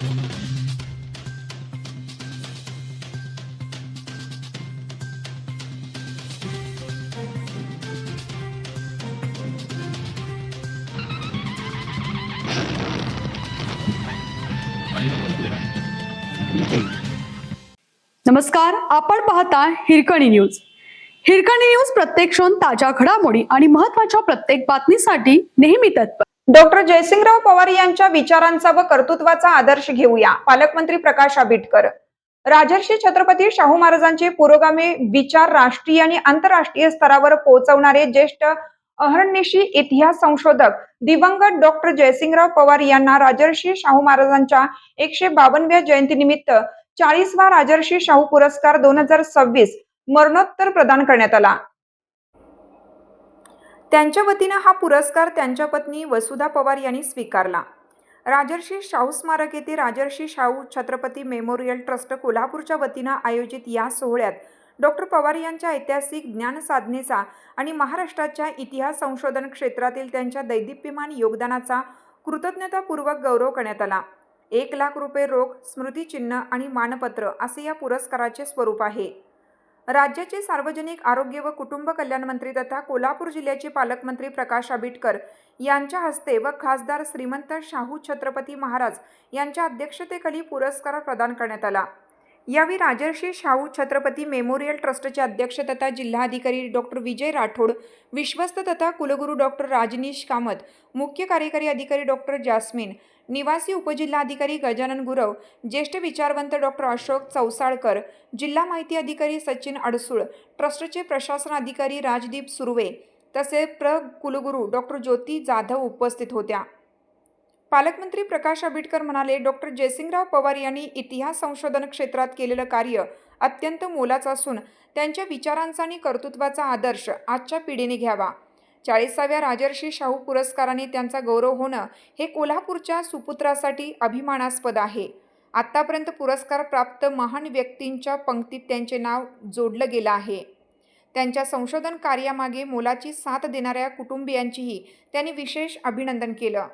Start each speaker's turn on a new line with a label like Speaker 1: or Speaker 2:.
Speaker 1: नमस्कार, आपण पाहता हिरकणी न्यूज. हिरकणी न्यूज प्रत्येक क्षण ताज्या घडामोडी आणि महत्त्वाच्या प्रत्येक बातमीसाठी नेहमी तत्पर.
Speaker 2: डॉक्टर जयसिंगराव पवार यांच्या विचारांचा व कर्तृत्वाचा आदर्श घेऊया. पालकमंत्री प्रकाश आंबेडकर. राजर्षी छत्रपती शाहू महाराजांचे पुरोगामी विचार राष्ट्रीय आणि आंतरराष्ट्रीय स्तरावर पोहोचवणारे ज्येष्ठ अहर्निशी इतिहास संशोधक दिवंगत डॉक्टर जयसिंगराव पवार यांना राजर्षी शाहू महाराजांच्या 152व्या जयंतीनिमित्त 40वा राजर्षी शाहू पुरस्कार 2026 मरणोत्तर प्रदान करण्यात आला. त्यांच्या वतीनं हा पुरस्कार त्यांच्या पत्नी वसुधा पवार यांनी स्वीकारला. राजर्षी शाहू स्मारक येथे राजर्षी शाहू छत्रपती मेमोरियल ट्रस्ट कोल्हापूरच्या वतीनं आयोजित या सोहळ्यात डॉक्टर पवार यांच्या ऐतिहासिक ज्ञान साधनेचा आणि महाराष्ट्राच्या इतिहास संशोधन क्षेत्रातील त्यांच्या दैदिप्यमान योगदानाचा कृतज्ञतापूर्वक गौरव करण्यात आला. 1 लाख रुपये रोख, स्मृतिचिन्ह आणि मानपत्र असे या पुरस्काराचे स्वरूप आहे. राज्याचे सार्वजनिक आरोग्य व कुटुंब कल्याण मंत्री तथा कोल्हापूर जिल्ह्याचे पालकमंत्री प्रकाश आंबेडकर यांच्या हस्ते व खासदार श्रीमंत शाहू छत्रपती महाराज यांच्या अध्यक्षतेखाली पुरस्कार प्रदान करण्यात आला. यावेळी राजर्षी शाहू छत्रपती मेमोरियल ट्रस्टचे अध्यक्ष तथा जिल्हाधिकारी डॉक्टर विजय राठोड, विश्वस्त तथा कुलगुरू डॉक्टर राजनीश कामत, मुख्य कार्यकारी अधिकारी डॉक्टर जास्मिन, निवासी उपजिल्हाधिकारी गजानन गुरव, ज्येष्ठ विचारवंत डॉक्टर अशोक चौसाळकर, जिल्हा माहिती अधिकारी सचिन अडसूळ, ट्रस्टचे प्रशासन अधिकारी राजदीप सुर्वे तसेच कुलगुरू डॉक्टर ज्योती जाधव उपस्थित होत्या. पालकमंत्री प्रकाश आंबेडकर म्हणाले, डॉक्टर जयसिंगराव पवार यांनी इतिहास संशोधन क्षेत्रात केलेलं कार्य अत्यंत मोलाचं असून त्यांच्या विचारांचा आणि कर्तृत्वाचा आदर्श आजच्या पिढीने घ्यावा. 40व्या राजर्षी शाहू पुरस्काराने त्यांचा गौरव होणं हे कोल्हापूरच्या सुपुत्रासाठी अभिमानास्पद आहे. आत्तापर्यंत पुरस्कार प्राप्त महान व्यक्तींच्या पंक्तीत त्यांचे नाव जोडलं गेलं आहे. त्यांच्या संशोधन कार्यामागे मोलाची साथ देणाऱ्या कुटुंबियांचीही त्यांनी विशेष अभिनंदन केलं.